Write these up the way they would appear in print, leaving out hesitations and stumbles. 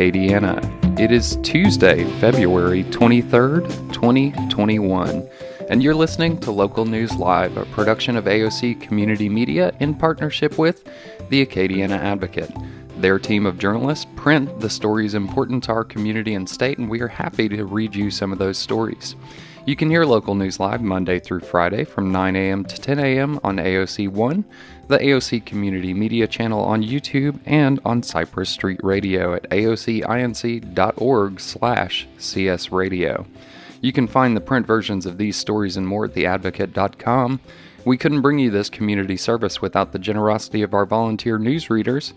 Acadiana. It is Tuesday, February 23rd, 2021, and you're listening to Local News Live, a production of AOC Community Media in partnership with the Acadiana Advocate. Their team of journalists print the stories important to our community and state, and we are happy to read you some of those stories. You can hear Local News Live Monday through Friday from 9 a.m. to 10 a.m. on AOC 1, the AOC Community Media channel on YouTube, and on Cypress Street Radio at aocinc.org/csradio. You can find the print versions of these stories and more at theadvocate.com. We couldn't bring you this community service without the generosity of our volunteer newsreaders,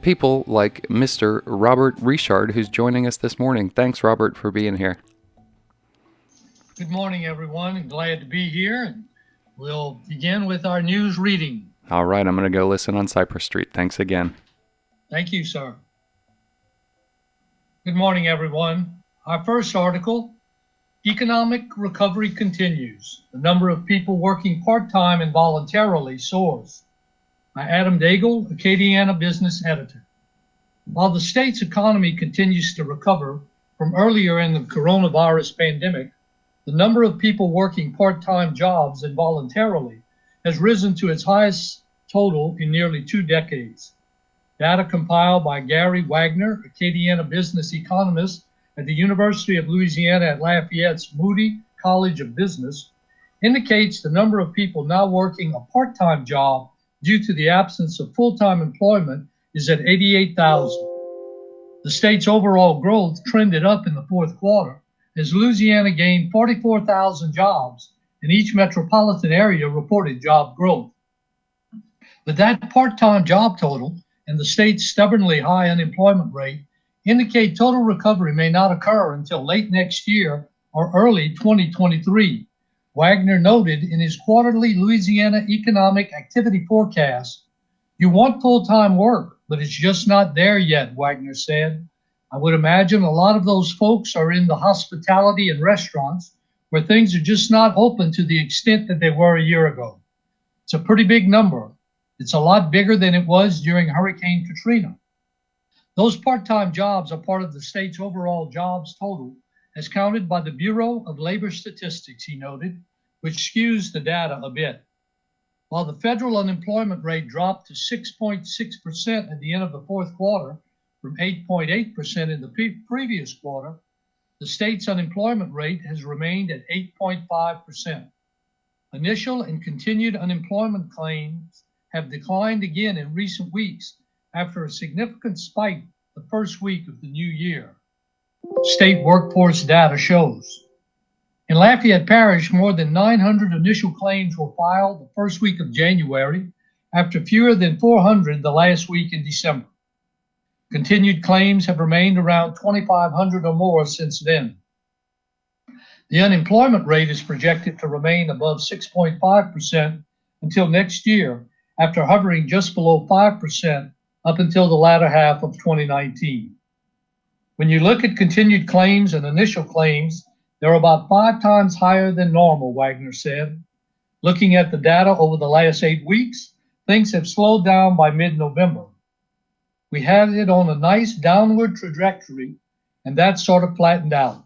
people like Mr. Robert Richard, who's joining us this morning. Thanks, Robert, for being here. Good morning, everyone. I'm glad to be here, and we'll begin with our news reading. All right, I'm going to go listen on Cypress Street. Thanks again. Thank you, sir. Good morning, everyone. Our first article, Economic Recovery Continues. The number of people working part-time and voluntarily soars. By Adam Daigle, Acadiana Business Editor. While the state's economy continues to recover from earlier in the coronavirus pandemic, the number of people working part-time jobs and voluntarily has risen to its highest total in nearly 2 decades. Data compiled by Gary Wagner, Acadiana business economist at the University of Louisiana at Lafayette's Moody College of Business, indicates the number of people now working a part-time job due to the absence of full-time employment is at 88,000. The state's overall growth trended up in the fourth quarter, as Louisiana gained 44,000 jobs, and each metropolitan area reported job growth. But that part-time job total and the state's stubbornly high unemployment rate indicate total recovery may not occur until late next year or early 2023. Wagner noted in his quarterly Louisiana Economic Activity Forecast, "You want full-time work, but it's just not there yet," Wagner said. "I would imagine a lot of those folks are in the hospitality and restaurants where things are just not open to the extent that they were a year ago. It's a pretty big number. It's a lot bigger than it was during Hurricane Katrina." Those part-time jobs are part of the state's overall jobs total as counted by the Bureau of Labor Statistics, he noted, which skews the data a bit. While the federal unemployment rate dropped to 6.6% at the end of the fourth quarter, from 8.8% in the previous quarter, the state's unemployment rate has remained at 8.5%. Initial and continued unemployment claims have declined again in recent weeks after a significant spike the first week of the new year. State workforce data shows. In Lafayette Parish, more than 900 initial claims were filed the first week of January, after fewer than 400 the last week in December. Continued claims have remained around 2,500 or more since then. The unemployment rate is projected to remain above 6.5% until next year, after hovering just below 5% up until the latter half of 2019. When you look at continued claims and initial claims, they're about 5 times higher than normal, Wagner said. Looking at the data over the last 8 weeks, things have slowed down by mid-November. We had it on a nice downward trajectory, and that sort of flattened out.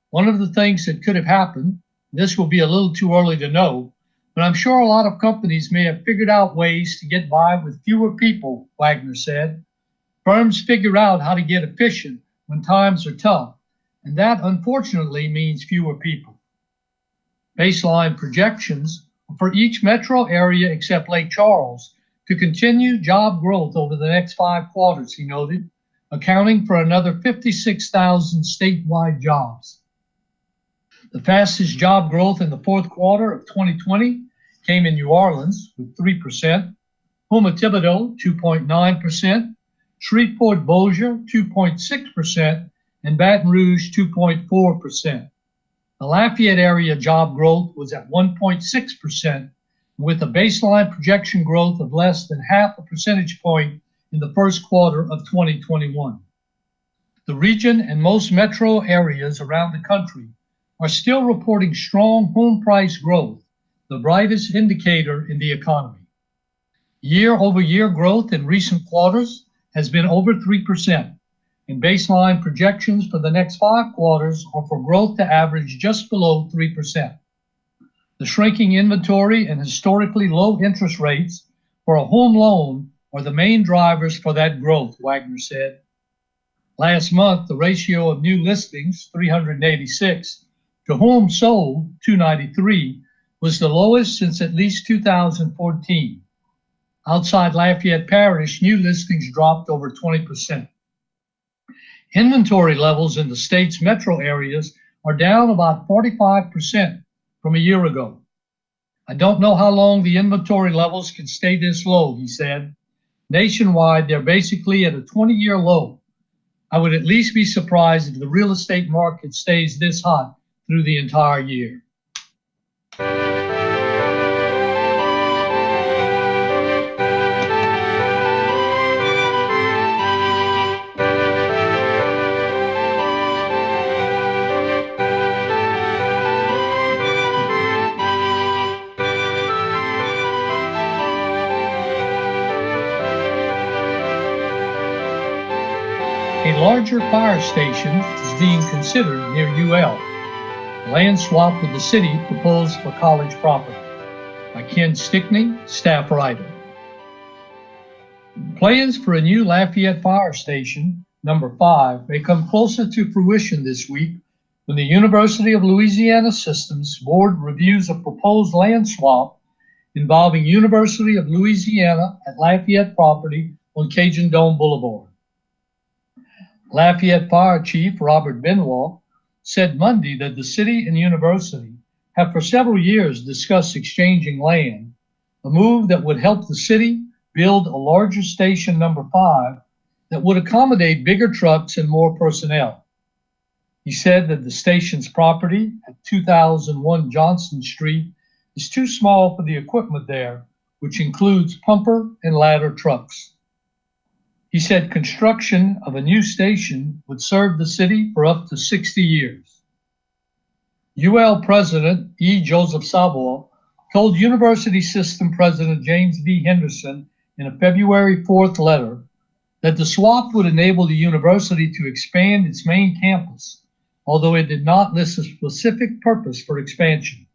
One of the things that could have happened, this will be a little too early to know, but I'm sure a lot of companies may have figured out ways to get by with fewer people, Wagner said. Firms figure out how to get efficient when times are tough, and that unfortunately means fewer people. Baseline projections for each metro area except Lake Charles to continue job growth over the next 5 quarters, he noted, accounting for another 56,000 statewide jobs. The fastest job growth in the fourth quarter of 2020 came in New Orleans with 3%, Houma-Thibodaux 2.9%, Shreveport-Bossier 2.6%, and Baton Rouge 2.4%. The Lafayette area job growth was at 1.6%, with a baseline projection growth of less than half a percentage point in the first quarter of 2021. The region and most metro areas around the country are still reporting strong home price growth, the brightest indicator in the economy. Year-over-year growth in recent quarters has been over 3%, and baseline projections for the next 5 quarters are for growth to average just below 3%. The shrinking inventory and historically low interest rates for a home loan are the main drivers for that growth, Wagner said. Last month, the ratio of new listings, 386, to homes sold, 293, was the lowest since at least 2014. Outside Lafayette Parish, new listings dropped over 20%. Inventory levels in the state's metro areas are down about 45% from a year ago. I don't know how long the inventory levels can stay this low, he said. Nationwide, they're basically at a 20-year low. I would at least be surprised if the real estate market stays this hot through the entire year. A larger fire station is being considered near UL. A land swap with the city proposed for college property. By Ken Stickney, staff writer. Plans for a new Lafayette fire station, number 5, may come closer to fruition this week when the University of Louisiana Systems Board reviews a proposed land swap involving University of Louisiana at Lafayette property on Cajun Dome Boulevard. Lafayette Fire Chief Robert Benoit said Monday that the city and university have for several years discussed exchanging land, a move that would help the city build a larger station number 5 that would accommodate bigger trucks and more personnel. He said that the station's property at 2001 Johnston Street is too small for the equipment there, which includes pumper and ladder trucks. He said construction of a new station would serve the city for up to 60 years. UL President E. Joseph Savoy told University System President James B. Henderson in a February 4th letter that the swap would enable the university to expand its main campus, although it did not list a specific purpose for expansion.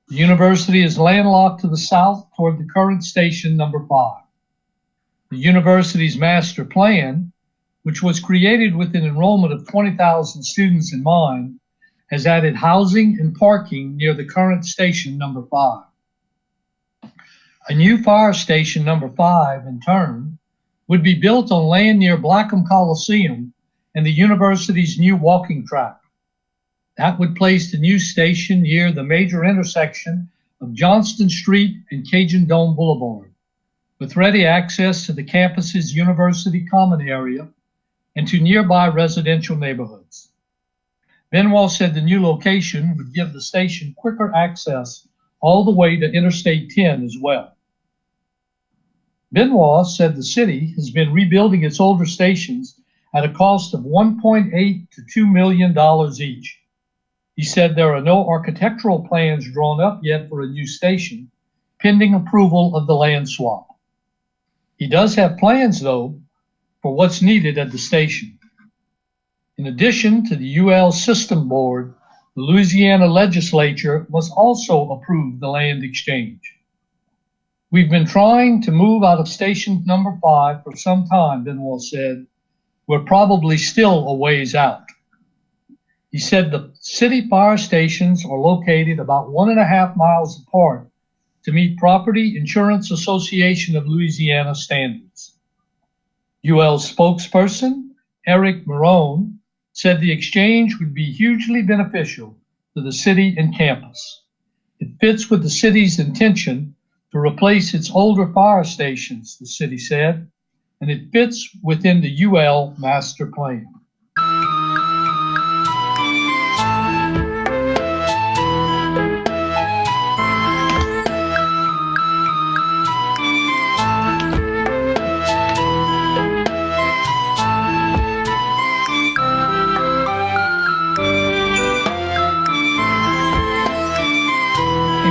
The university is landlocked to the south toward the current station number 5. The university's master plan, which was created with an enrollment of 20,000 students in mind, has added housing and parking near the current station number 5. A new fire station number 5, in turn, would be built on land near Blackham Coliseum and the university's new walking track. That would place the new station near the major intersection of Johnston Street and Cajun Dome Boulevard, with ready access to the campus's university common area and to nearby residential neighborhoods. Benoit said the new location would give the station quicker access all the way to Interstate 10 as well. Benoit said the city has been rebuilding its older stations at a cost of $1.8 to $2 million each. He said there are no architectural plans drawn up yet for a new station, pending approval of the land swap. He does have plans, though, for what's needed at the station. In addition to the UL System Board, the Louisiana legislature must also approve the land exchange. We've been trying to move out of station number 5 for some time, Benoit said. We're probably still a ways out. He said the city fire stations are located about 1.5 miles apart to meet Property Insurance Association of Louisiana standards. UL spokesperson Eric Marone said the exchange would be hugely beneficial to the city and campus. It fits with the city's intention to replace its older fire stations, the city said, and it fits within the UL master plan.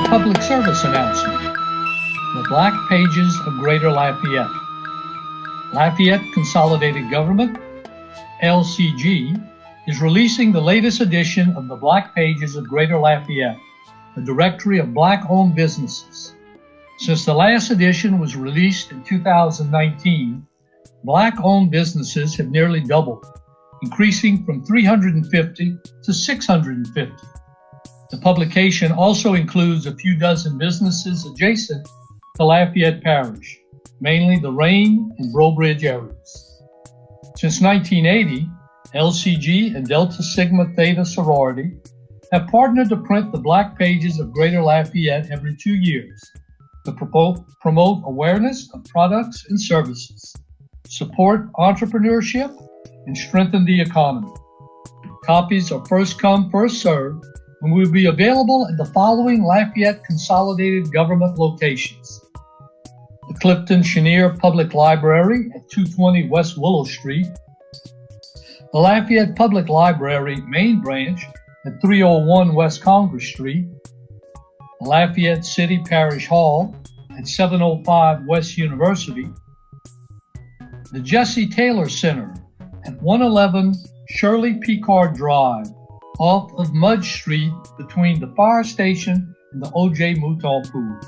Public service announcement. The Black Pages of Greater Lafayette. Lafayette Consolidated Government, LCG, is releasing the latest edition of the Black Pages of Greater Lafayette, a directory of Black-owned businesses. Since the last edition was released in 2019, Black-owned businesses have nearly doubled, increasing from 350 to 650. The publication also includes a few dozen businesses adjacent to Lafayette Parish, mainly the Rain and Brobridge areas. Since 1980, LCG and Delta Sigma Theta Sorority have partnered to print the Black Pages of Greater Lafayette every 2 years to promote awareness of products and services, support entrepreneurship, and strengthen the economy. Copies are first come, first served, and will be available at the following Lafayette Consolidated Government locations: the Clifton Chenier Public Library at 220 West Willow Street, the Lafayette Public Library Main Branch at 301 West Congress Street, the Lafayette City Parish Hall at 705 West University, the Jesse Taylor Center at 111 Shirley Picard Drive off of Mudge Street between the fire station and the O.J. Mouton Pool.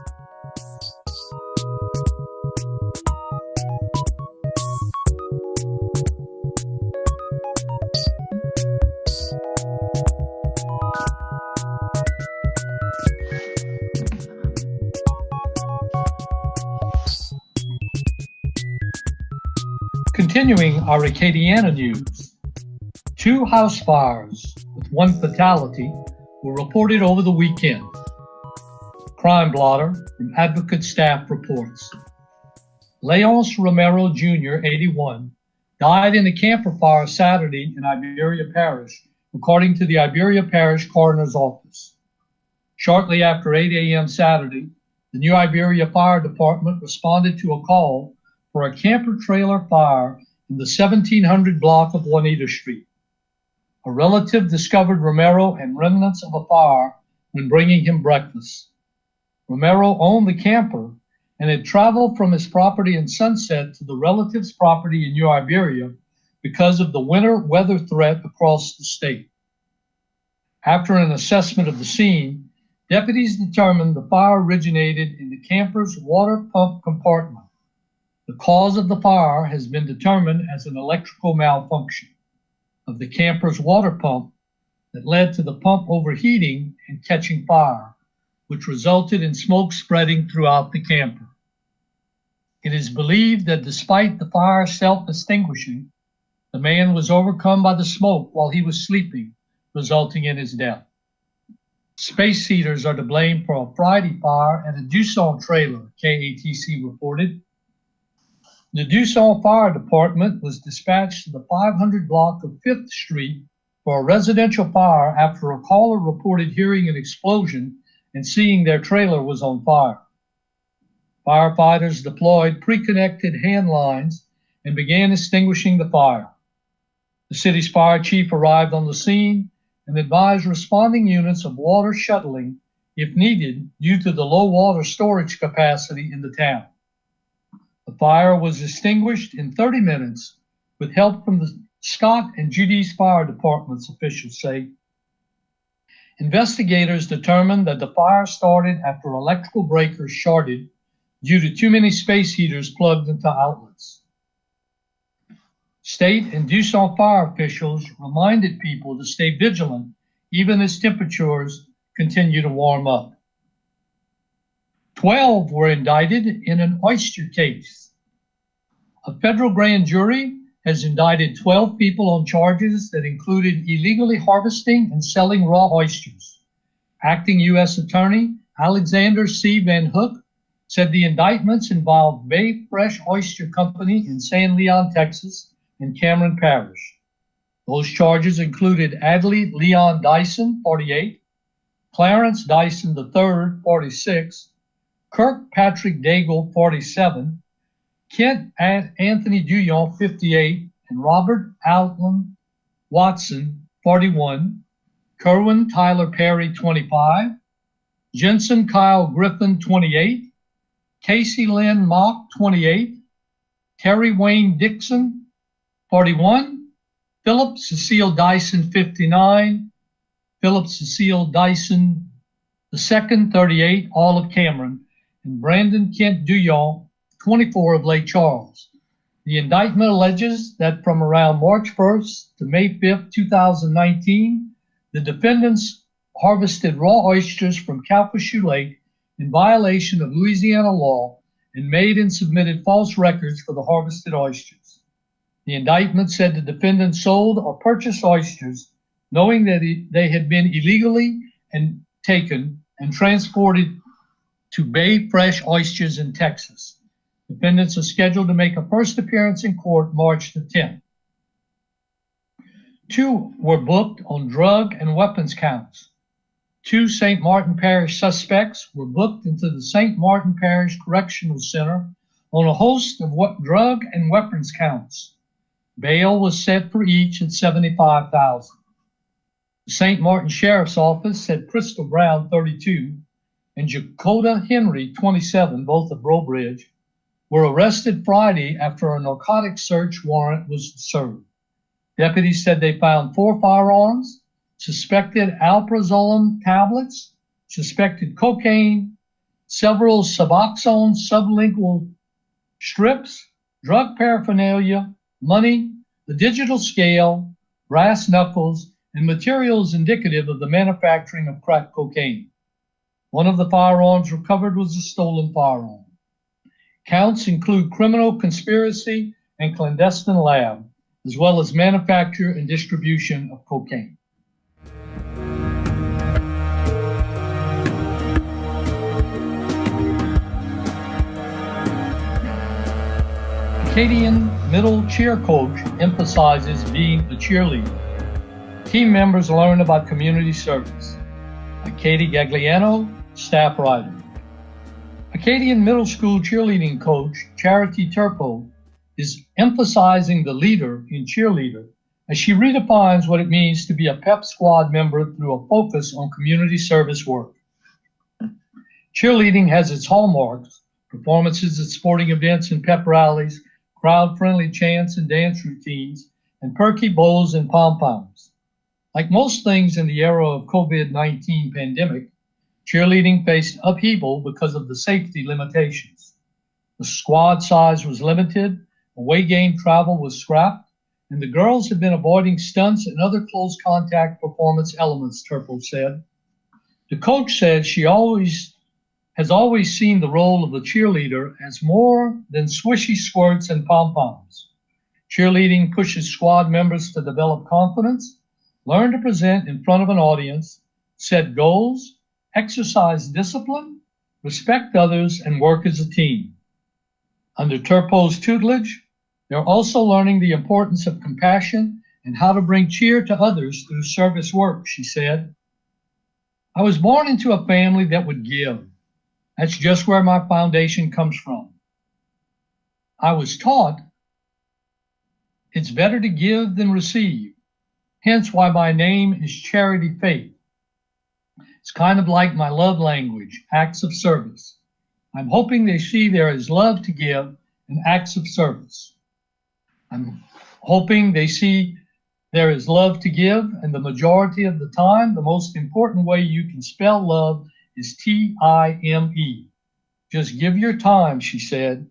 Continuing our Acadiana news, 2 house fires with 1 fatality were reported over the weekend. Crime blotter from Advocate staff reports. Leonce Romero Jr., 81, died in a camper fire Saturday in Iberia Parish, according to the Iberia Parish Coroner's Office. Shortly after 8 a.m. Saturday, the New Iberia Fire Department responded to a call for a camper trailer fire in the 1700 block of Juanita Street. A relative discovered Romero and remnants of a fire when bringing him breakfast. Romero owned the camper and had traveled from his property in Sunset to the relative's property in New Iberia because of the winter weather threat across the state. After an assessment of the scene, deputies determined the fire originated in the camper's water pump compartment. The cause of the fire has been determined as an electrical malfunction of the camper's water pump that led to the pump overheating and catching fire, which resulted in smoke spreading throughout the camper. It is believed that despite the fire self-extinguishing, the man was overcome by the smoke while he was sleeping, resulting in his death. Space heaters are to blame for a Friday fire at a Dusson trailer, KATC reported. The Dusson Fire Department was dispatched to the 500 block of 5th Street for a residential fire after a caller reported hearing an explosion and seeing their trailer was on fire. Firefighters deployed pre-connected hand lines and began extinguishing the fire. The city's fire chief arrived on the scene and advised responding units of water shuttling if needed due to the low water storage capacity in the town. The fire was extinguished in 30 minutes with help from the Scott and Judy's Fire Departments, officials say. Investigators determined that the fire started after electrical breakers shorted due to too many space heaters plugged into outlets. State and Dusson fire officials reminded people to stay vigilant even as temperatures continue to warm up. 12 were indicted in an oyster case. A federal grand jury has indicted 12 people on charges that included illegally harvesting and selling raw oysters. Acting U.S. Attorney Alexander C. Van Hook said the indictments involved Bay Fresh Oyster Company in San Leon, Texas, and Cameron Parish. Those charges included Adley Leon Dyson, 48, Clarence Dyson III, 46, Kirkpatrick Daigle, 47, Kent Anthony Duyon, 58, and Robert Alton Watson, 41, Kerwin Tyler Perry, 25, Jensen Kyle Griffin, 28, Casey Lynn Mock, 28, Terry Wayne Dixon, 41, Philip Cecile Dyson, 59, Philip Cecile Dyson II, 38, all of Cameron, and Brandon Kent Duyon, 24, of Lake Charles. The indictment alleges that from around March 1st to May 5th, 2019, the defendants harvested raw oysters from Calcasieu Lake in violation of Louisiana law and made and submitted false records for the harvested oysters. The indictment said the defendants sold or purchased oysters knowing that they had been illegally taken and transported to Bay Fresh Oysters in Texas. Defendants are scheduled to make a first appearance in court March the 10th. 2 were booked on drug and weapons counts. 2 St. Martin Parish suspects were booked into the St. Martin Parish Correctional Center on a host of drug and weapons counts. Bail was set for each at $75,000. The St. Martin Sheriff's Office said Crystal Brown, 32, and Jakota Henry, 27, both of Brobridge, were arrested Friday after a narcotics search warrant was served. Deputies said they found 4 firearms, suspected alprazolam tablets, suspected cocaine, several Suboxone sublingual strips, drug paraphernalia, money, the digital scale, brass knuckles, and materials indicative of the manufacturing of crack cocaine. One of the firearms recovered was a stolen firearm. Counts include criminal conspiracy and clandestine lab, as well as manufacture and distribution of cocaine. Acadian middle cheer coach emphasizes being a cheerleader. Team members learn about community service. Katie Gagliano, staff writer. Acadian middle school cheerleading coach Charity Turpo is emphasizing the leader in cheerleader as she redefines what it means to be a pep squad member through a focus on community service work. Cheerleading has its hallmarks: performances at sporting events and pep rallies, crowd-friendly chants and dance routines, and perky bows and pom-poms. Like most things in the era of COVID-19 pandemic, cheerleading faced upheaval because of the safety limitations. The squad size was limited, away game travel was scrapped, and the girls had been avoiding stunts and other close contact performance elements, Turple said. The coach said she has always seen the role of the cheerleader as more than swishy squirts and pom-poms. Cheerleading pushes squad members to develop confidence, learn to present in front of an audience, set goals, exercise discipline, respect others, and work as a team. Under Turpo's tutelage, they're also learning the importance of compassion and how to bring cheer to others through service work, she said. I was born into a family that would give. That's just where my foundation comes from. I was taught it's better to give than receive, hence why my name is Charity Faith. It's kind of like my love language, acts of service. I'm hoping they see there is love to give and acts of service. I'm hoping they see there is love to give, and the majority of the time, the most important way you can spell love is T-I-M-E. Just give your time, she said.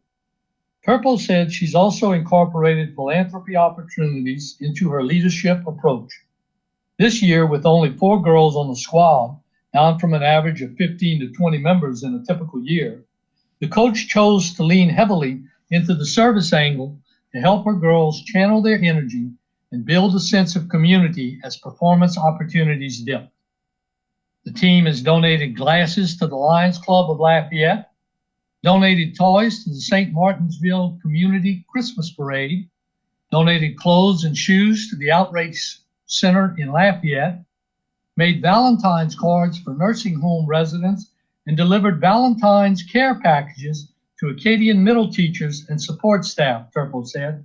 Turple said she's also incorporated philanthropy opportunities into her leadership approach. This year, with only 4 girls on the squad, down from an average of 15 to 20 members in a typical year, the coach chose to lean heavily into the service angle to help her girls channel their energy and build a sense of community as performance opportunities dip. The team has donated glasses to the Lions Club of Lafayette, donated toys to the St. Martinsville Community Christmas Parade, donated clothes and shoes to the Outreach Center in Lafayette, made Valentine's cards for nursing home residents, and delivered Valentine's care packages to Acadian middle teachers and support staff, Turple said.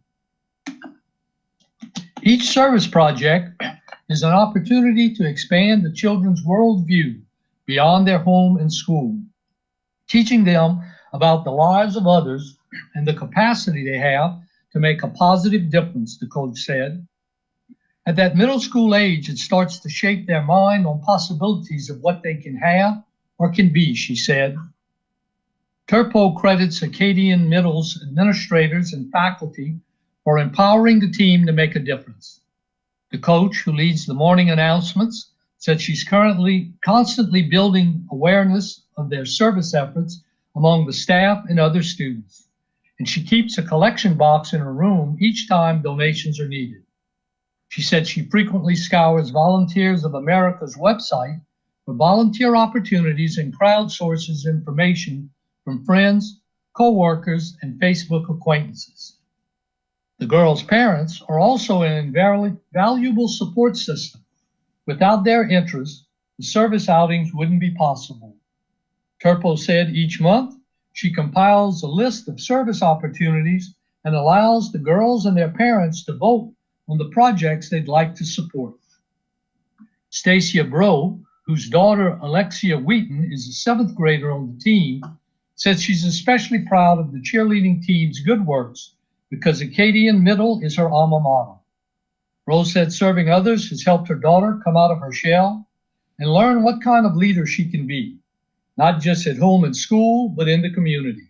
Each service project is an opportunity to expand the children's worldview beyond their home and school, teaching them about the lives of others and the capacity they have to make a positive difference, the coach said. At that middle school age, it starts to shape their mind on possibilities of what they can have or can be, she said. Turpo credits Acadian Middle's administrators and faculty for empowering the team to make a difference. The coach, who leads the morning announcements, said she's currently constantly building awareness of their service efforts among the staff and other students. And she keeps a collection box in her room each time donations are needed. She said she frequently scours Volunteers of America's website for volunteer opportunities and crowdsources information from friends, co-workers, and Facebook acquaintances. The girls' parents are also an invaluable support system. Without their interest, the service outings wouldn't be possible. Turpo said each month she compiles a list of service opportunities and allows the girls and their parents to vote on the projects they'd like to support. Stacia Bro, whose daughter Alexia Wheaton is a seventh grader on the team, said she's especially proud of the cheerleading team's good works because Acadian Middle is her alma mater. Rose said serving others has helped her daughter come out of her shell and learn what kind of leader she can be, not just at home and school, but in the community.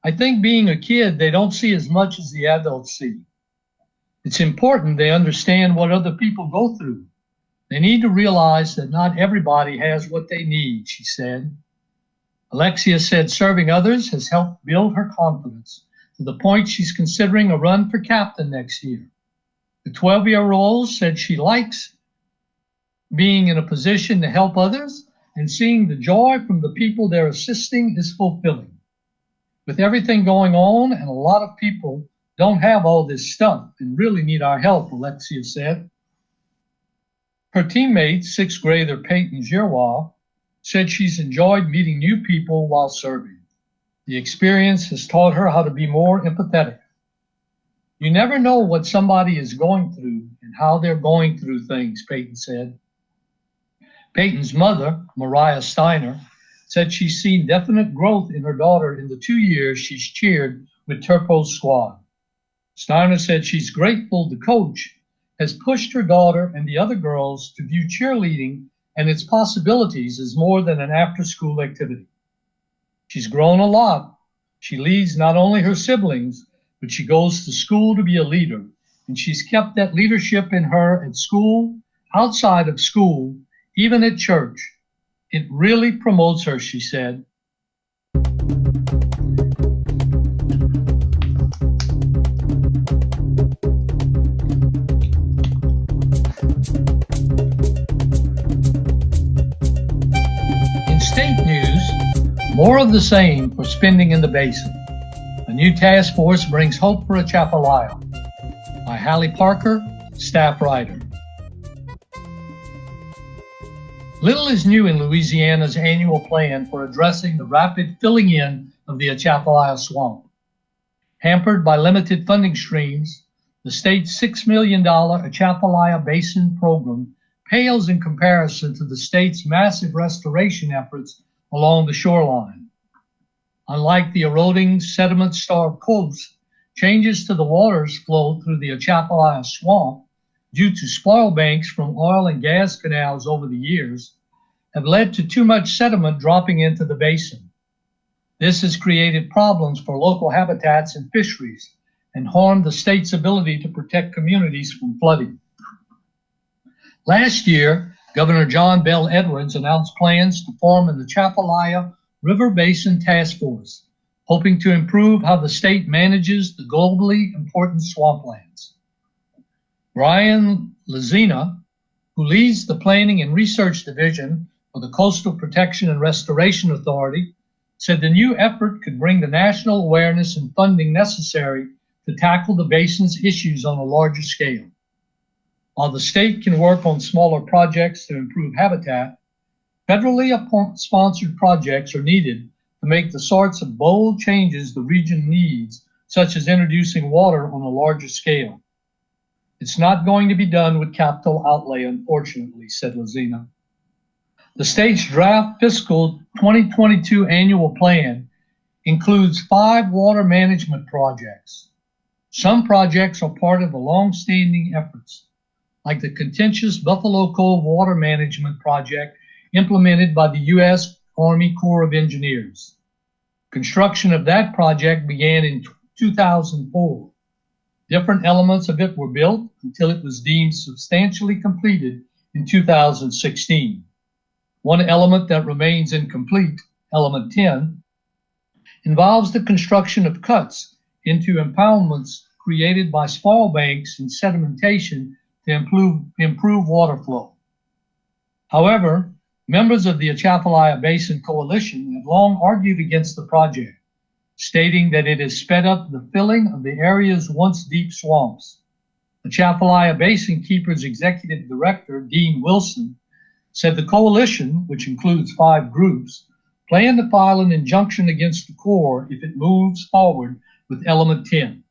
I think being a kid, they don't see as much as the adults see. It's important they understand what other people go through. They need to realize that not everybody has what they need, she said. Alexia said serving others has helped build her confidence to the point she's considering a run for captain next year. The 12-year-old said she likes being in a position to help others, and seeing the joy from the people they're assisting is fulfilling. With everything going on, and a lot of people don't have all this stuff and really need our help, Alexia said. Her teammate, sixth grader Peyton Giroir, said she's enjoyed meeting new people while serving. The experience has taught her how to be more empathetic. You never know what somebody is going through and how they're going through things, Peyton said. Peyton's mother, Mariah Steiner, said she's seen definite growth in her daughter in the 2 years she's cheered with Turpo's squad. Steiner said she's grateful the coach has pushed her daughter and the other girls to view cheerleading and its possibilities as more than an after-school activity. She's grown a lot. She leads not only her siblings, but she goes to school to be a leader, and she's kept that leadership in her at school, outside of school, even at church. It really promotes her, she said. In state news, more of the same for spending in the basin. A new task force brings hope for Atchafalaya. By Hallie Parker, staff writer. Little is new in Louisiana's annual plan for addressing the rapid filling in of the Atchafalaya Swamp. Hampered by limited funding streams, the state's $6 million Atchafalaya Basin program pales in comparison to the state's massive restoration efforts along the shoreline. Unlike the eroding, sediment-starved coast, changes to the water's flow through the Atchafalaya Swamp due to spoil banks from oil and gas canals over the years have led to too much sediment dropping into the basin. This has created problems for local habitats and fisheries and harmed the state's ability to protect communities from flooding. Last year, Governor John Bel Edwards announced plans to form an Atchafalaya River Basin Task Force, hoping to improve how the state manages the globally important swamplands. Brian Lazina, who leads the Planning and Research Division for the Coastal Protection and Restoration Authority, said the new effort could bring the national awareness and funding necessary to tackle the basin's issues on a larger scale. While the state can work on smaller projects to improve habitat, federally sponsored projects are needed to make the sorts of bold changes the region needs, such as introducing water on a larger scale. It's not going to be done with capital outlay, unfortunately, said Lazina. The state's draft fiscal 2022 annual plan includes 5 water management projects. Some projects are part of the long-standing efforts. like the contentious Buffalo Cove Water Management Project implemented by the U.S. Army Corps of Engineers. Construction of that project began in 2004. Different elements of it were built until it was deemed substantially completed in 2016. One element that remains incomplete, element 10, involves the construction of cuts into impoundments created by spoil banks and sedimentation to improve water flow. However, members of the Atchafalaya Basin Coalition have long argued against the project, stating that it has sped up the filling of the area's once deep swamps. Atchafalaya Basin Keepers Executive Director Dean Wilson said the coalition, which includes 5 groups, plan to file an injunction against the Corps if it moves forward with element 10.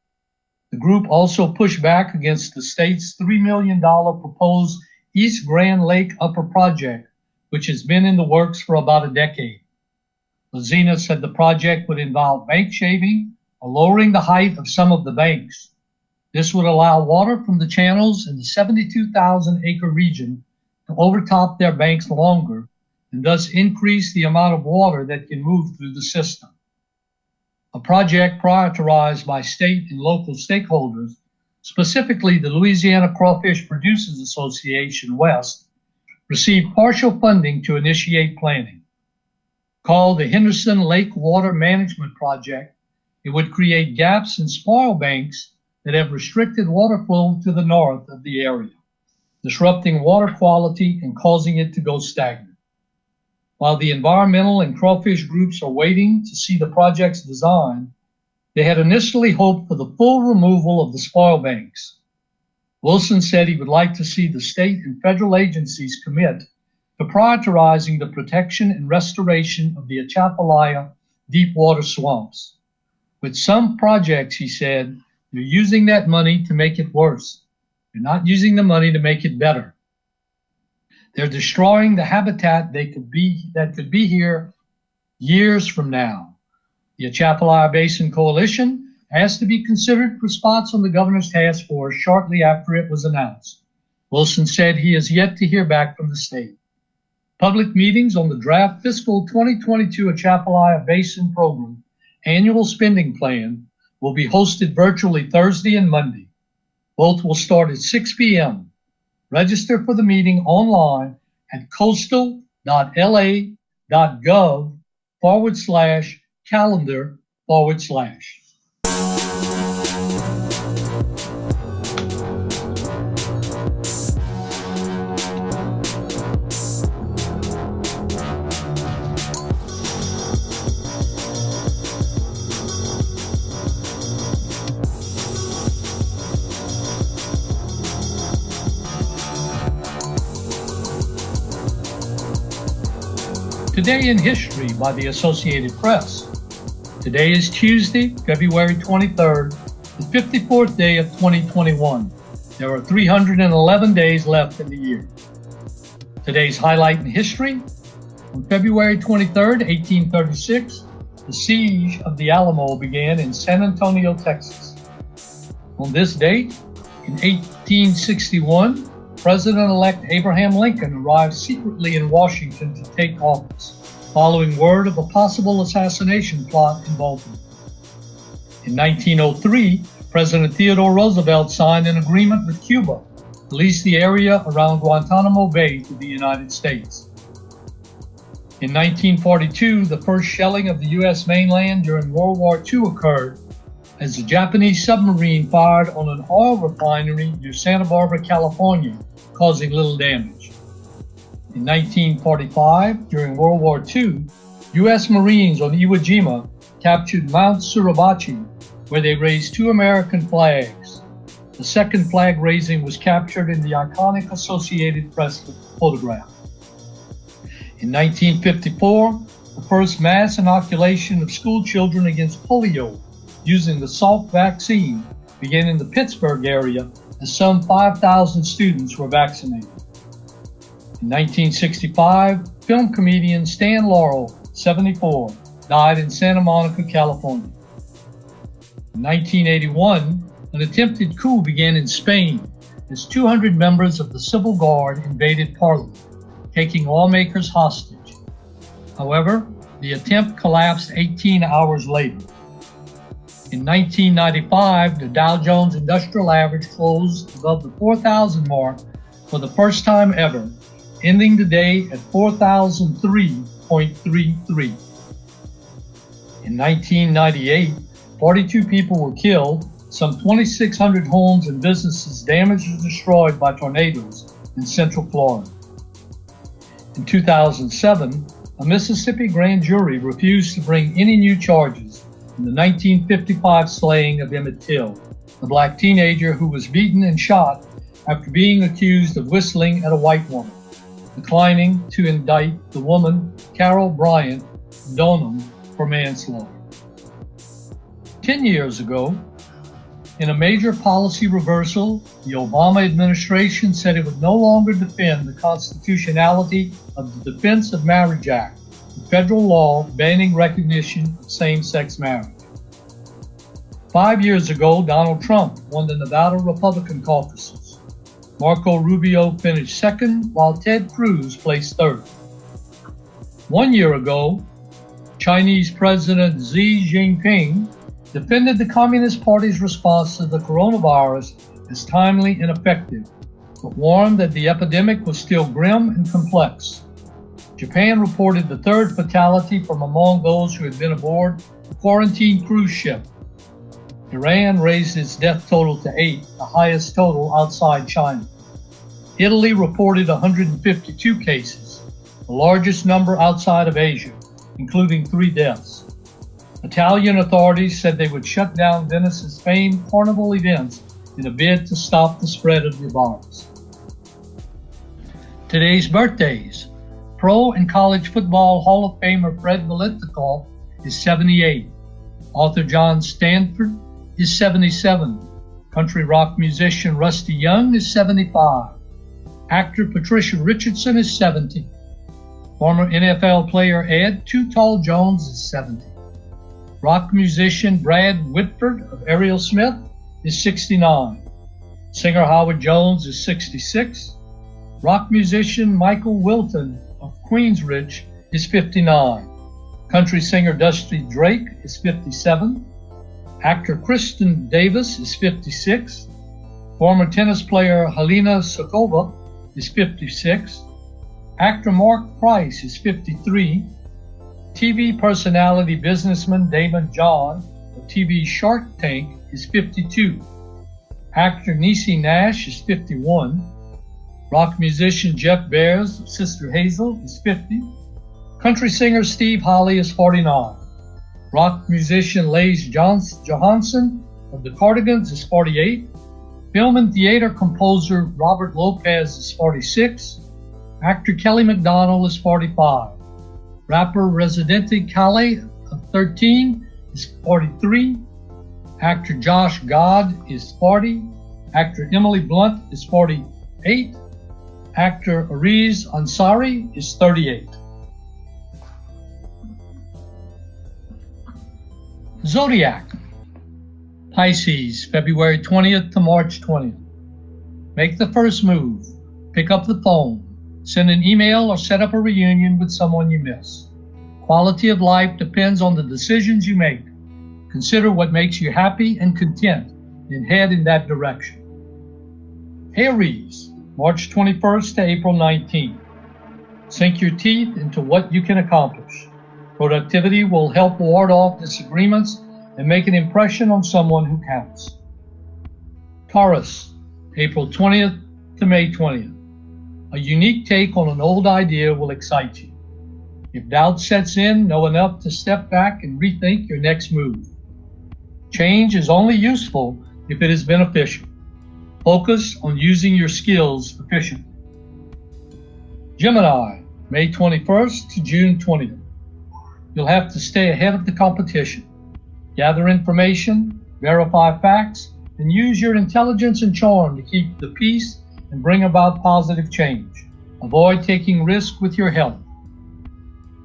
The group also pushed back against the state's $3 million proposed East Grand Lake Upper project, which has been in the works for about a decade. Lazina said the project would involve bank shaving or lowering the height of some of the banks. This would allow water from the channels in the 72,000-acre region to overtop their banks longer and thus increase the amount of water that can move through the system. A project prioritized by state and local stakeholders, specifically the Louisiana Crawfish Producers Association West, received partial funding to initiate planning. Called the Henderson Lake Water Management Project, it would create gaps in spoil banks that have restricted water flow to the north of the area, disrupting water quality and causing it to go stagnant. While the environmental and crawfish groups are waiting to see the project's design, they had initially hoped for the full removal of the spoil banks. Wilson said he would like to see the state and federal agencies commit to prioritizing the protection and restoration of the Atchafalaya deep water swamps. With some projects, he said, they're using that money to make it worse. They're not using the money to make it better. They're destroying the habitat that could be here years from now. The Atchafalaya Basin Coalition asked to be considered for spots on the governor's task force shortly after it was announced. Wilson said he has yet to hear back from the state. Public meetings on the draft fiscal 2022 Atchafalaya Basin Program annual spending plan will be hosted virtually Thursday and Monday. Both will start at 6 p.m. Register for the meeting online at coastal.la.gov/calendar/. Today in History by the Associated Press. Today is Tuesday, February 23rd, the 54th day of 2021. There are 311 days left in the year. Today's highlight in history: on February 23rd, 1836, the siege of the Alamo began in San Antonio, Texas. On this date, in 1861, President-elect Abraham Lincoln arrived secretly in Washington to take office, following word of a possible assassination plot in Baltimore. In 1903, President Theodore Roosevelt signed an agreement with Cuba to lease the area around Guantanamo Bay to the United States. In 1942, the first shelling of the U.S. mainland during World War II occurred as a Japanese submarine fired on an oil refinery near Santa Barbara, California, causing little damage. In 1945, during World War II, U.S. Marines on Iwo Jima captured Mount Suribachi, where they raised 2 American flags. The second flag raising was captured in the iconic Associated Press photograph. In 1954, the first mass inoculation of school children against polio using the Salk vaccine began in the Pittsburgh area as some 5,000 students were vaccinated. In 1965, film comedian Stan Laurel, 74, died in Santa Monica, California. In 1981, an attempted coup began in Spain as 200 members of the Civil Guard invaded Parliament, taking lawmakers hostage. However, the attempt collapsed 18 hours later. In 1995, the Dow Jones Industrial Average closed above the 4,000 mark for the first time ever, ending the day at 4,003.33. In 1998, 42 people were killed, some 2,600 homes and businesses damaged or destroyed by tornadoes in Central Florida. In 2007, a Mississippi grand jury refused to bring any new charges in the 1955 slaying of Emmett Till, the black teenager who was beaten and shot after being accused of whistling at a white woman, declining to indict the woman, Carol Bryant Donham, for manslaughter. 10 years ago, in a major policy reversal, the Obama administration said it would no longer defend the constitutionality of the Defense of Marriage Act, the federal law banning recognition of same-sex marriage. 5 years ago, Donald Trump won the Nevada Republican caucuses. Marco Rubio finished second, while Ted Cruz placed third. 1 year ago, Chinese President Xi Jinping defended the Communist Party's response to the coronavirus as timely and effective, but warned that the epidemic was still grim and complex. Japan reported the third fatality from among those who had been aboard the quarantine cruise ship. Iran raised its death total to 8, the highest total outside China. Italy reported 152 cases, the largest number outside of Asia, including 3 deaths. Italian authorities said they would shut down Venice's famed carnival events in a bid to stop the spread of the virus. Today's birthdays. Pro and college football Hall of Famer Fred Biletnikoff is 78. Author John Stanford is 77. Country rock musician Rusty Young is 75. Actor Patricia Richardson is 70. Former NFL player Ed Too Tall Jones is 70. Rock musician Brad Whitford of Ariel Smith is 69. Singer Howard Jones is 66. Rock musician Michael Wilton of Queensrich is 59. Country singer Dusty Drake is 57. Actor Kristen Davis is 56. Former tennis player Helena Sokova is 56. Actor Mark Price is 53. TV personality businessman Damon John of TV Shark Tank is 52. Actor Niecy Nash is 51. Rock musician Jeff Bears of Sister Hazel is 50. Country singer Steve Holley is 49. Rock musician Lace Johansson of the Cardigans is 48. Film and theater composer Robert Lopez is 46. Actor Kelly McDonald is 45. Rapper Residente Kale of 13 is 43. Actor Josh God is 40. Actor Emily Blunt is 48. Actor Ariz Ansari is 38. Zodiac. Pisces, February 20th to March 20th. Make the first move. Pick up the phone. Send an email or set up a reunion with someone you miss. Quality of life depends on the decisions you make. Consider what makes you happy and content and head in that direction. Aries, March 21st to April 19th. Sink your teeth into what you can accomplish. Productivity will help ward off disagreements and make an impression on someone who counts. Taurus, April 20th to May 20th. A unique take on an old idea will excite you. If doubt sets in, know enough to step back and rethink your next move. Change is only useful if it is beneficial. Focus on using your skills efficiently. Gemini, May 21st to June 20th. You'll have to stay ahead of the competition. Gather information, verify facts, and use your intelligence and charm to keep the peace and bring about positive change. Avoid taking risks with your health.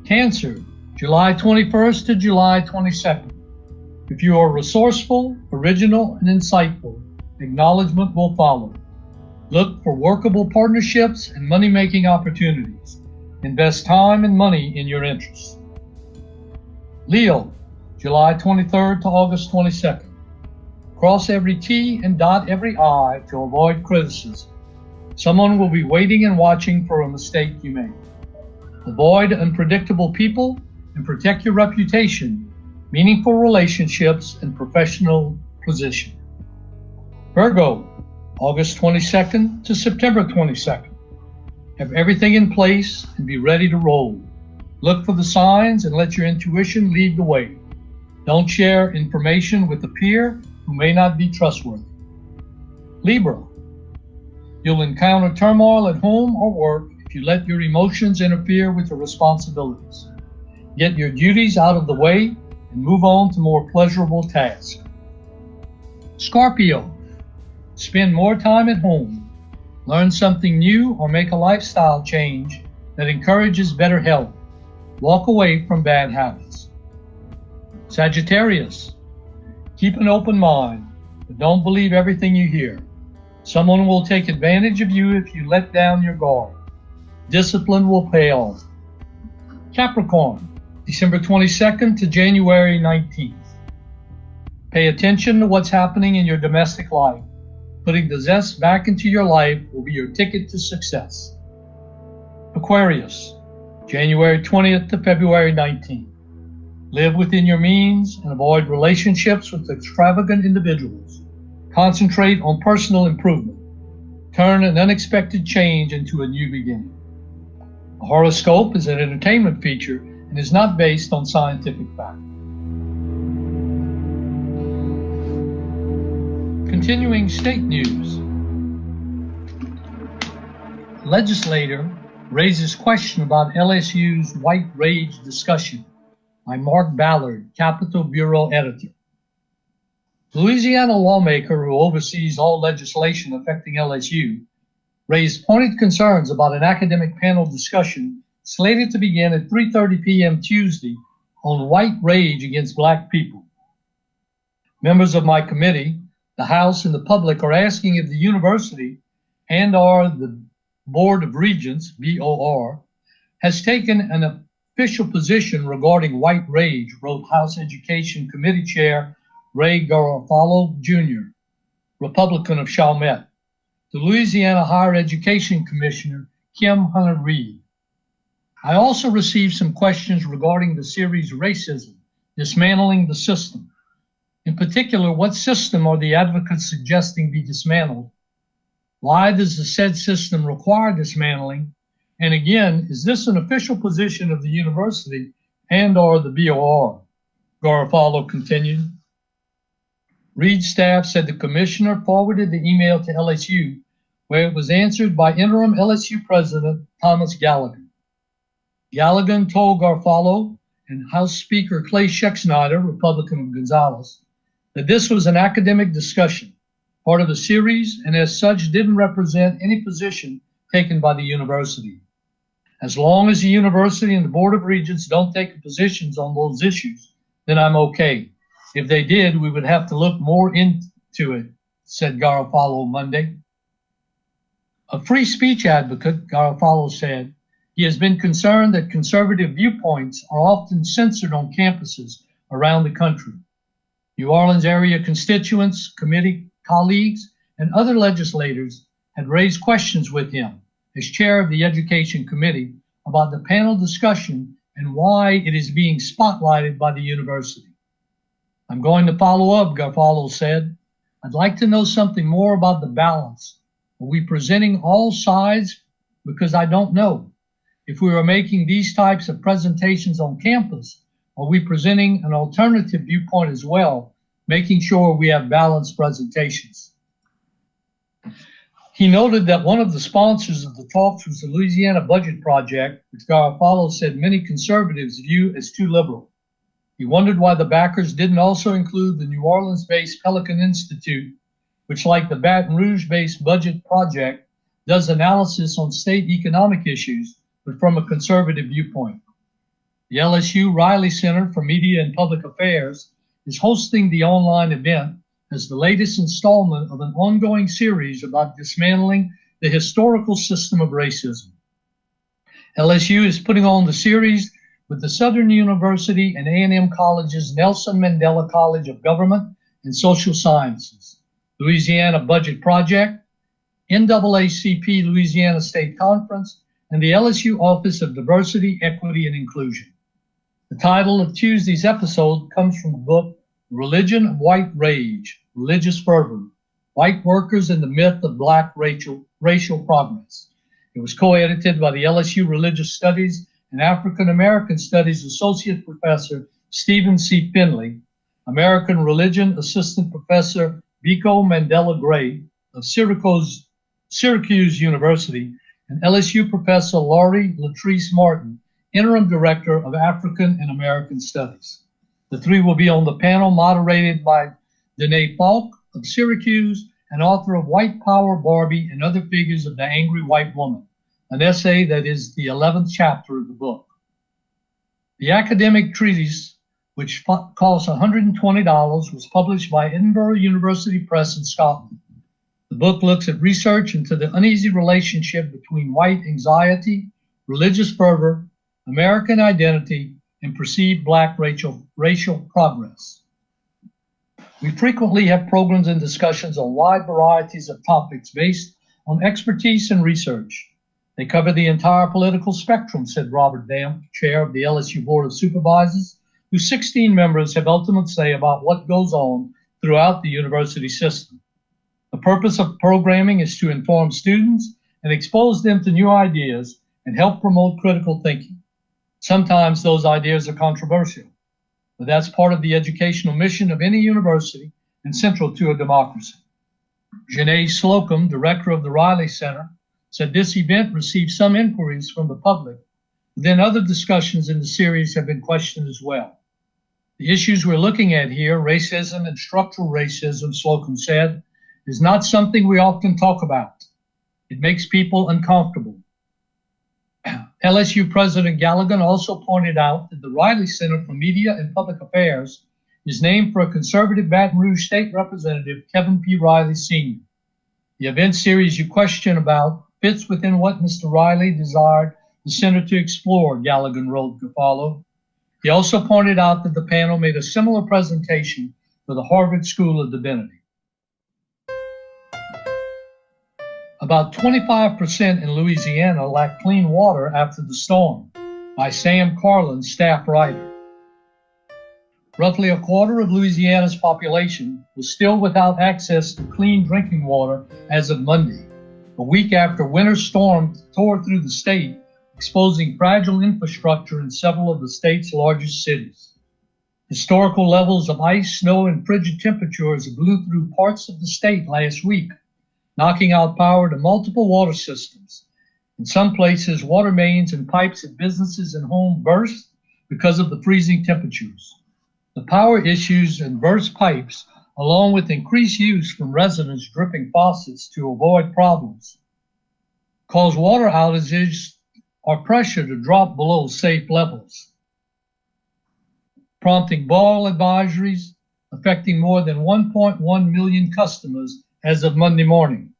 Cancer, July 21st to July 22nd. If you are resourceful, original, and insightful, acknowledgement will follow. Look for workable partnerships and money-making opportunities. Invest time and money in your interests. Leo, July 23rd to August 22nd. Cross every T and dot every I to avoid criticism. Someone will be waiting and watching for a mistake you made. Avoid unpredictable people and protect your reputation, meaningful relationships, and professional position. Virgo, August 22nd to September 22nd. Have everything in place and be ready to roll. Look for the signs and let your intuition lead the way. Don't share information with a peer who may not be trustworthy. Libra, you'll encounter turmoil at home or work if you let your emotions interfere with your responsibilities. Get your duties out of the way and move on to more pleasurable tasks. Scorpio, spend more time at home. Learn something new or make a lifestyle change that encourages better health. Walk away from bad habits. Sagittarius, keep an open mind, but don't believe everything you hear. Someone will take advantage of you if you let down your guard. Discipline will pay off. Capricorn, December 22nd to January 19th. Pay attention to what's happening in your domestic life. Putting the zest back into your life will be your ticket to success. Aquarius, January 20th to February 19th. Live within your means and avoid relationships with extravagant individuals. Concentrate on personal improvement. Turn an unexpected change into a new beginning. A horoscope is an entertainment feature and is not based on scientific fact. Continuing state news. Legislator raises question about LSU's white rage discussion by Mark Ballard, Capitol Bureau editor. Louisiana lawmaker who oversees all legislation affecting LSU raised pointed concerns about an academic panel discussion slated to begin at 3:30 p.m. Tuesday on white rage against Black people. Members of my committee, the House, and the public are asking if the university and/or the Board of Regents, BOR, has taken an official position regarding white rage, wrote House Education Committee Chair Ray Garofalo Jr., Republican of Chalmette, to Louisiana Higher Education Commissioner Kim Hunter-Reid. I also received some questions regarding the series Racism, Dismantling the System. In particular, what system are the advocates suggesting be dismantled? Why does the said system require dismantling? And again, is this an official position of the university and/or the BOR? Garofalo continued. Reed's staff said the commissioner forwarded the email to LSU, where it was answered by interim LSU president Thomas Galligan. Galligan told Garofalo and House Speaker Clay Schexnayder, Republican of Gonzales, that this was an academic discussion, part of a series, and as such didn't represent any position taken by the university. As long as the university and the Board of Regents don't take positions on those issues, then I'm okay. If they did, we would have to look more into it, said Garofalo Monday. A free speech advocate, Garofalo said, he has been concerned that conservative viewpoints are often censored on campuses around the country. New Orleans area constituents, committee colleagues, and other legislators had raised questions with him as chair of the Education Committee about the panel discussion and why it is being spotlighted by the university. I'm going to follow up, Garofalo said. I'd like to know something more about the balance. Are we presenting all sides? Because I don't know. If we are making these types of presentations on campus, are we presenting an alternative viewpoint as well, making sure we have balanced presentations? He noted that one of the sponsors of the talks was the Louisiana Budget Project, which Garofalo said many conservatives view as too liberal. He wondered why the backers didn't also include the New Orleans-based Pelican Institute, which, like the Baton Rouge-based Budget Project, does analysis on state economic issues, but from a conservative viewpoint. The LSU Riley Center for Media and Public Affairs is hosting the online event as the latest installment of an ongoing series about dismantling the historical system of racism. LSU is putting on the series with the Southern University and A&M College's Nelson Mandela College of Government and Social Sciences, Louisiana Budget Project, NAACP Louisiana State Conference, and the LSU Office of Diversity, Equity, and Inclusion. The title of Tuesday's episode comes from the book Religion of White Rage, Religious Fervor, White Workers and the Myth of Black Racial Progress. It was co-edited by the LSU Religious Studies and African American Studies Associate Professor Stephen C. Finley, American Religion Assistant Professor Biko Mandela Gray of Syracuse University, and LSU Professor Laurie Latrice Martin, Interim Director of African and American Studies. The three will be on the panel moderated by Danae Falk of Syracuse and author of White Power, Barbie, and Other Figures of the Angry White Woman, an essay that is the 11th chapter of the book. The academic treatise, which costs $120, was published by Edinburgh University Press in Scotland. The book looks at research into the uneasy relationship between white anxiety, religious fervor, American identity, and perceived Black racial progress. We frequently have programs and discussions on wide varieties of topics based on expertise and research. They cover the entire political spectrum, said Robert Damp, chair of the LSU Board of Supervisors, whose 16 members have ultimate say about what goes on throughout the university system. The purpose of programming is to inform students and expose them to new ideas and help promote critical thinking. Sometimes those ideas are controversial, but that's part of the educational mission of any university and central to a democracy. Janae Slocum, director of the Riley Center, said this event received some inquiries from the public, but then other discussions in the series have been questioned as well. The issues we're looking at here, racism and structural racism, Slocum said, is not something we often talk about. It makes people uncomfortable. LSU President Galligan also pointed out that the Riley Center for Media and Public Affairs is named for a conservative Baton Rouge State Representative, Kevin P. Riley Sr. The event series you question about fits within what Mr. Riley desired the center to explore, Galligan wrote to follow. He also pointed out that the panel made a similar presentation for the Harvard School of Divinity. About 25% in Louisiana lack clean water after the storm, by Sam Carlin, staff writer. Roughly a quarter of Louisiana's population was still without access to clean drinking water as of Monday, a week after winter storms tore through the state, exposing fragile infrastructure in several of the state's largest cities. Historical levels of ice, snow, and frigid temperatures blew through parts of the state last week, knocking out power to multiple water systems. In some places, water mains and pipes at businesses and homes burst because of the freezing temperatures. The power issues and burst pipes, along with increased use from residents dripping faucets to avoid problems, cause water outages or pressure to drop below safe levels, prompting boil advisories affecting more than 1.1 million customers as of Monday morning.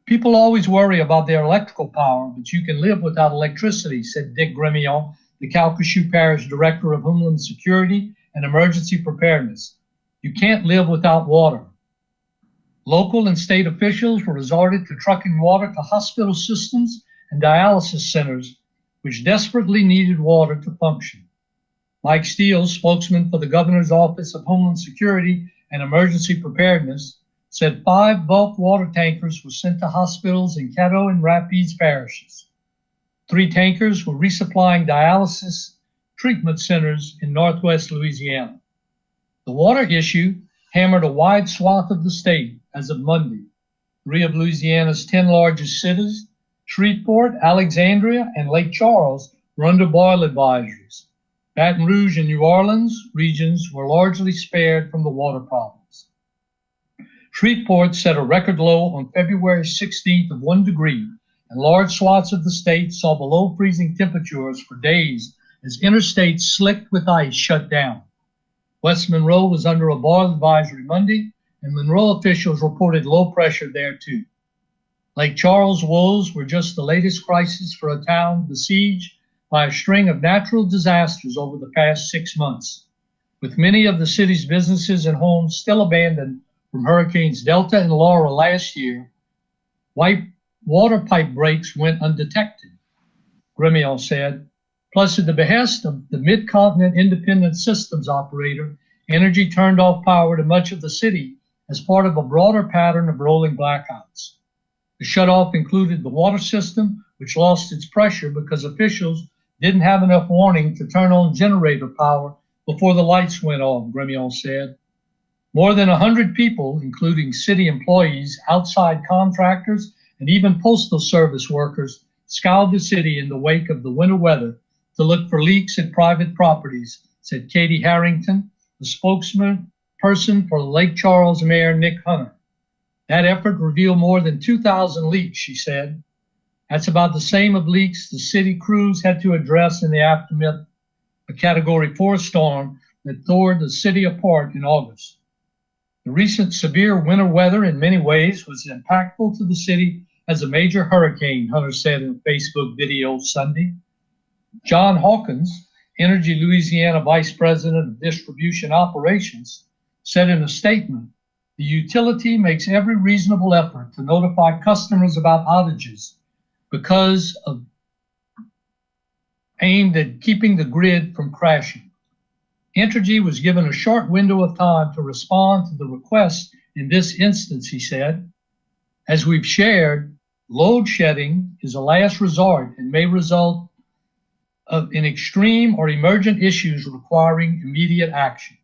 People always worry about their electrical power, but you can live without electricity, said Dick Gremillon, the Calcasieu Parish Director of Homeland Security and Emergency Preparedness. You can't live without water. Local and state officials resorted to trucking water to hospital systems and dialysis centers, which desperately needed water to function. Mike Steele, spokesman for the Governor's Office of Homeland Security and Emergency Preparedness, said 5 bulk water tankers were sent to hospitals in Caddo and Rapides parishes. 3 tankers were resupplying dialysis treatment centers in northwest Louisiana. The water issue hammered a wide swath of the state as of Monday. 3 of Louisiana's 10 largest cities, Shreveport, Alexandria, and Lake Charles, were under boil advisories. Baton Rouge and New Orleans regions were largely spared from the water problems. Shreveport set a record low on February 16th of 1 degree, and large swaths of the state saw below freezing temperatures for days as interstates slicked with ice shut down. West Monroe was under a boil advisory Monday, and Monroe officials reported low pressure there too. Lake Charles woes were just the latest crisis for a town besieged by a string of natural disasters over the past 6 months, with many of the city's businesses and homes still abandoned from Hurricanes Delta and Laura last year. Water pipe breaks went undetected, Gremion said. Plus, at the behest of the Mid-Continent Independent Systems Operator, Energy turned off power to much of the city as part of a broader pattern of rolling blackouts. The shutoff included the water system, which lost its pressure because officials didn't have enough warning to turn on generator power before the lights went off, Gremion said. More than 100 people, including city employees, outside contractors, and even postal service workers, scoured the city in the wake of the winter weather to look for leaks at private properties, said Katie Harrington, the spokesperson for Lake Charles Mayor Nick Hunter. That effort revealed more than 2,000 leaks, she said. That's about the same of leaks the city crews had to address in the aftermath of a Category 4 storm that tore the city apart in August. The recent severe winter weather in many ways was impactful to the city as a major hurricane, Hunter said in a Facebook video Sunday. John Hawkins, Energy Louisiana Vice President of Distribution Operations, said in a statement, the utility makes every reasonable effort to notify customers about outages because of aimed at keeping the grid from crashing. Entergy was given a short window of time to respond to the request in this instance, he said. As we've shared, load shedding is a last resort and may result in extreme or emergent issues requiring immediate action.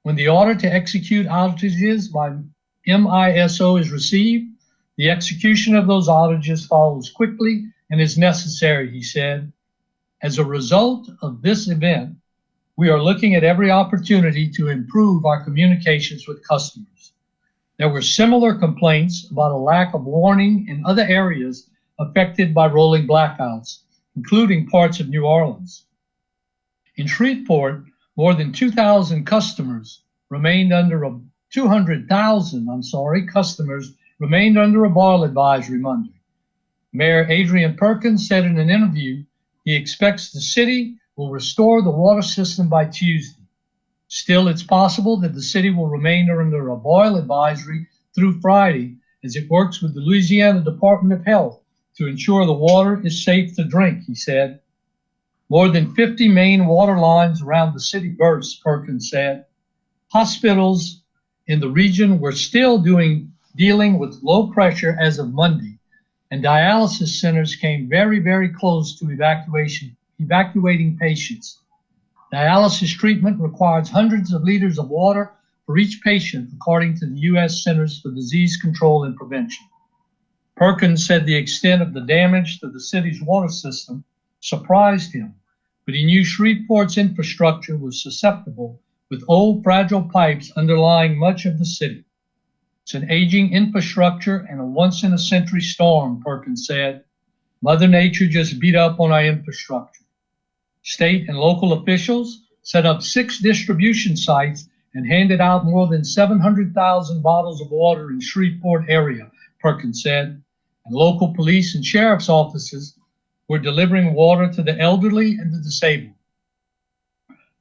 When the order to execute outages by MISO is received, the execution of those outages follows quickly and is necessary, he said. As a result of this event, we are looking at every opportunity to improve our communications with customers. There were similar complaints about a lack of warning in other areas affected by rolling blackouts, including parts of New Orleans. In Shreveport, more than 2,000 customers remained under a 200,000, customers remained under a boil advisory Monday. Mayor Adrian Perkins said in an interview he expects the city will restore the water system by Tuesday. Still, it's possible that the city will remain under a boil advisory through Friday as it works with the Louisiana Department of Health to ensure the water is safe to drink, he said. More than 50 main water lines around the city burst, Perkins said. Hospitals in the region were still dealing with low pressure as of Monday, and dialysis centers came very, very close to evacuating patients. Dialysis treatment requires hundreds of liters of water for each patient, according to the U.S. Centers for Disease Control and Prevention. Perkins said the extent of the damage to the city's water system surprised him, but he knew Shreveport's infrastructure was susceptible with old, fragile pipes underlying much of the city. It's an aging infrastructure and a once-in-a-century storm, Perkins said. Mother Nature just beat up on our infrastructure. State and local officials set up 6 distribution sites and handed out more than 700,000 bottles of water in Shreveport area, Perkins said. And local police and sheriff's offices were delivering water to the elderly and the disabled.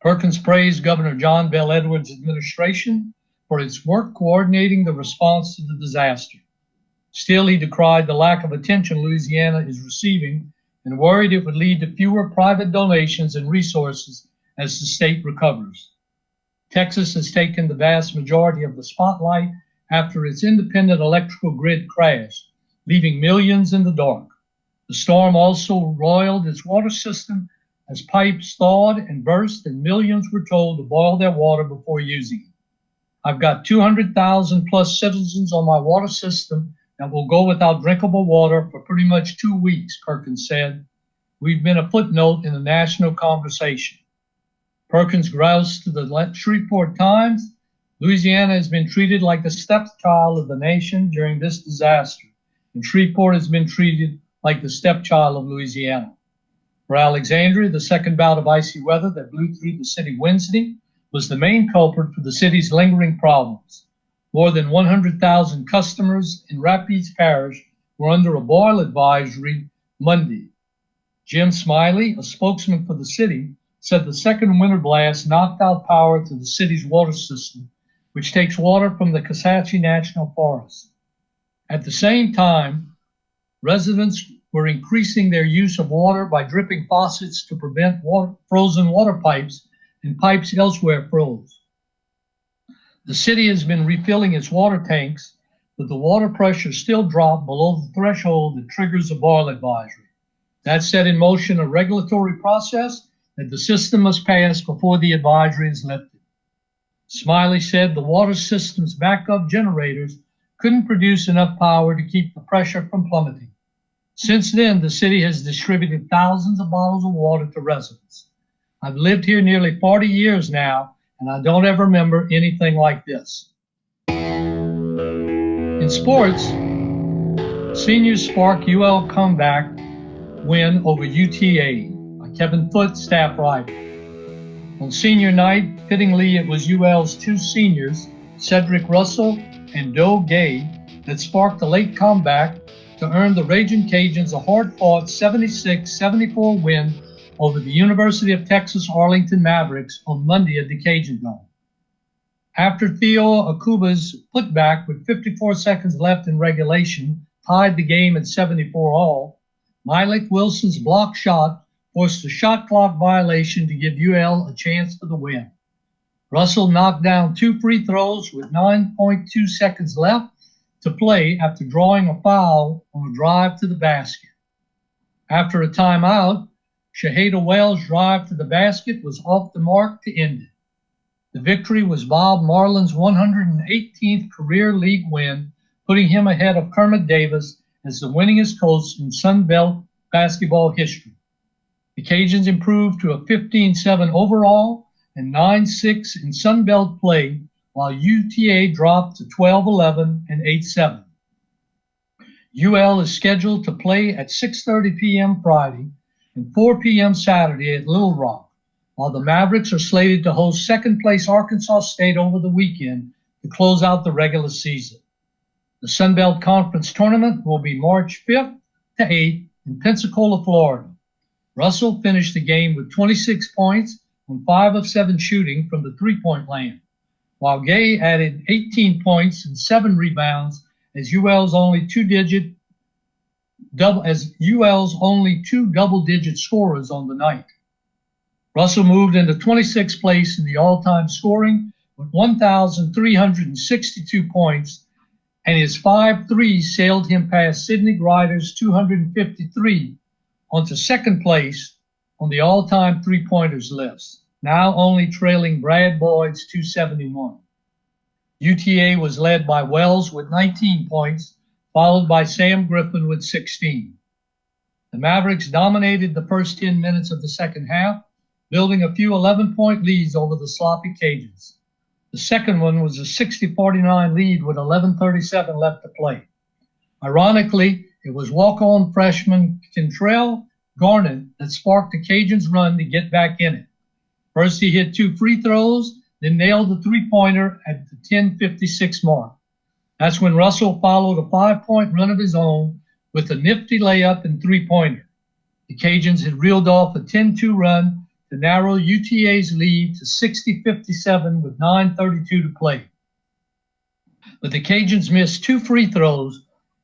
Perkins praised Governor John Bel Edwards' administration for its work coordinating the response to the disaster. Still, he decried the lack of attention Louisiana is receiving and worried it would lead to fewer private donations and resources as the state recovers. Texas has taken the vast majority of the spotlight after its independent electrical grid crashed, leaving millions in the dark. The storm also roiled its water system as pipes thawed and burst, and millions were told to boil their water before using it. I've got 200,000 plus citizens on my water system that will go without drinkable water for pretty much 2 weeks, Perkins said. We've been a footnote in the national conversation. Perkins groused to the Shreveport Times, Louisiana has been treated like the stepchild of the nation during this disaster, and Shreveport has been treated like the stepchild of Louisiana. For Alexandria, the second bout of icy weather that blew through the city Wednesday was the main culprit for the city's lingering problems. More than 100,000 customers in Rapides Parish were under a boil advisory Monday. Jim Smiley, a spokesman for the city, said the second winter blast knocked out power to the city's water system, which takes water from the Kisatchie National Forest. At the same time, residents were increasing their use of water by dripping faucets to prevent frozen water pipes, and pipes elsewhere froze. The city has been refilling its water tanks, but the water pressure still dropped below the threshold that triggers a boil advisory. That set in motion a regulatory process that the system must pass before the advisory is lifted. Smiley said the water system's backup generators couldn't produce enough power to keep the pressure from plummeting. Since then, the city has distributed thousands of bottles of water to residents. I've lived here nearly 40 years now, and I don't ever remember anything like this. In sports, seniors spark UL comeback win over UTA by Kevin Foote, staff writer. On senior night, fittingly, it was UL's two seniors, Cedric Russell and Doe Gay, that sparked a late comeback to earn the Ragin' Cajuns a hard-fought 76-74 win over the University of Texas Arlington Mavericks on Monday at the Cajun Dome. After Theo Akuba's putback with 54 seconds left in regulation tied the game at 74 all, Malik Wilson's block shot forced a shot clock violation to give UL a chance for the win. Russell knocked down two free throws with 9.2 seconds left to play after drawing a foul on a drive to the basket. After a timeout, Shahada Wells' drive to the basket was off the mark to end it. The victory was Bob Marlin's 118th career league win, putting him ahead of Kermit Davis as the winningest coach in Sun Belt basketball history. The Cajuns improved to a 15-7 overall and 9-6 in Sun Belt play, while UTA dropped to 12-11 and 8-7. UL is scheduled to play at 6:30 p.m. Friday and 4 p.m. Saturday at Little Rock, while the Mavericks are slated to host second-place Arkansas State over the weekend to close out the regular season. The Sun Belt Conference Tournament will be March 5th to 8th in Pensacola, Florida. Russell finished the game with 26 points on 5 of 7 shooting from the three-point land, while Gay added 18 points and 7 rebounds as UL's only two double-digit scorers on the night. Russell moved into 26th place in the all-time scoring with 1,362 points, and his 5 threes sailed him past Sidney Grider's 253 onto second place on the all-time three-pointers list, now only trailing Brad Boyd's 271. UTA was led by Wells with 19 points, followed by Sam Griffin with 16. The Mavericks dominated the first 10 minutes of the second half, building a few 11-point leads over the sloppy Cajuns. The second one was a 60-49 lead with 11:37 left to play. Ironically, it was walk-on freshman Kentrell Garnett that sparked the Cajuns' run to get back in it. First, he hit 2 free throws, then nailed the three-pointer at the 10:56 mark. That's when Russell followed a 5-point run of his own with a nifty layup and three-pointer. The Cajuns had reeled off a 10-2 run to narrow UTA's lead to 60-57 with 9:32 to play. But the Cajuns missed 2 free throws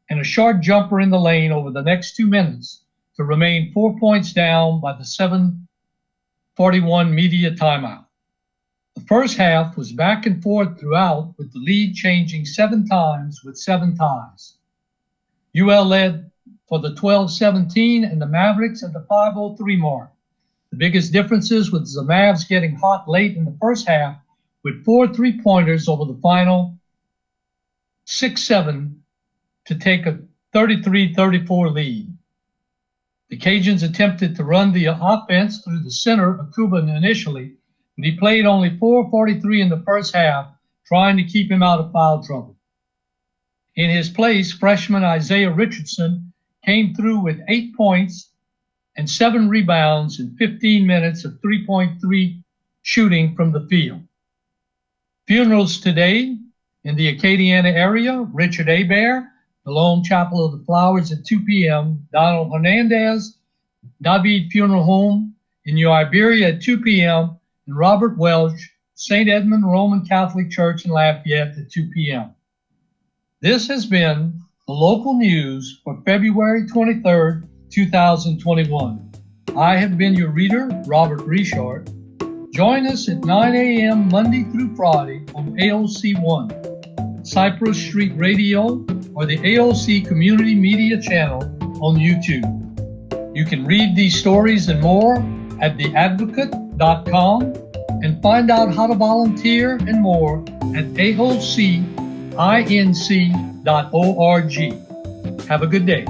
and a short jumper in the lane over the next 2 minutes to remain 4 points down by the 7:41 media timeout. The first half was back and forth throughout, with the lead changing 7 times with 7 ties. UL led for the 12-17 and the Mavericks at the 5:03 mark. The biggest differences was the Mavs getting hot late in the first half with 4 three-pointers over the final 6-7 to take a 33-34 lead. The Cajuns attempted to run the offense through the center of Cuba initially, but he played only 4:43 in the first half, trying to keep him out of foul trouble. In his place, freshman Isaiah Richardson came through with 8 points and 7 rebounds in 15 minutes of 3.3 shooting from the field. Funerals today in the Acadiana area: Richard Bear, the Lone Chapel of the Flowers at 2 p.m., Donald Hernandez, David Funeral Home in New Iberia at 2 p.m., and Robert Welch, St. Edmund Roman Catholic Church in Lafayette at 2 p.m. This has been the local news for February 23rd, 2021. I have been your reader, Robert Richard. Join us at 9 a.m. Monday through Friday on AOC 1, Cypress Street Radio, or the AOC Community Media channel on YouTube. You can read these stories and more at theadvocate.com and find out how to volunteer and more at aocinc.org. Have a good day.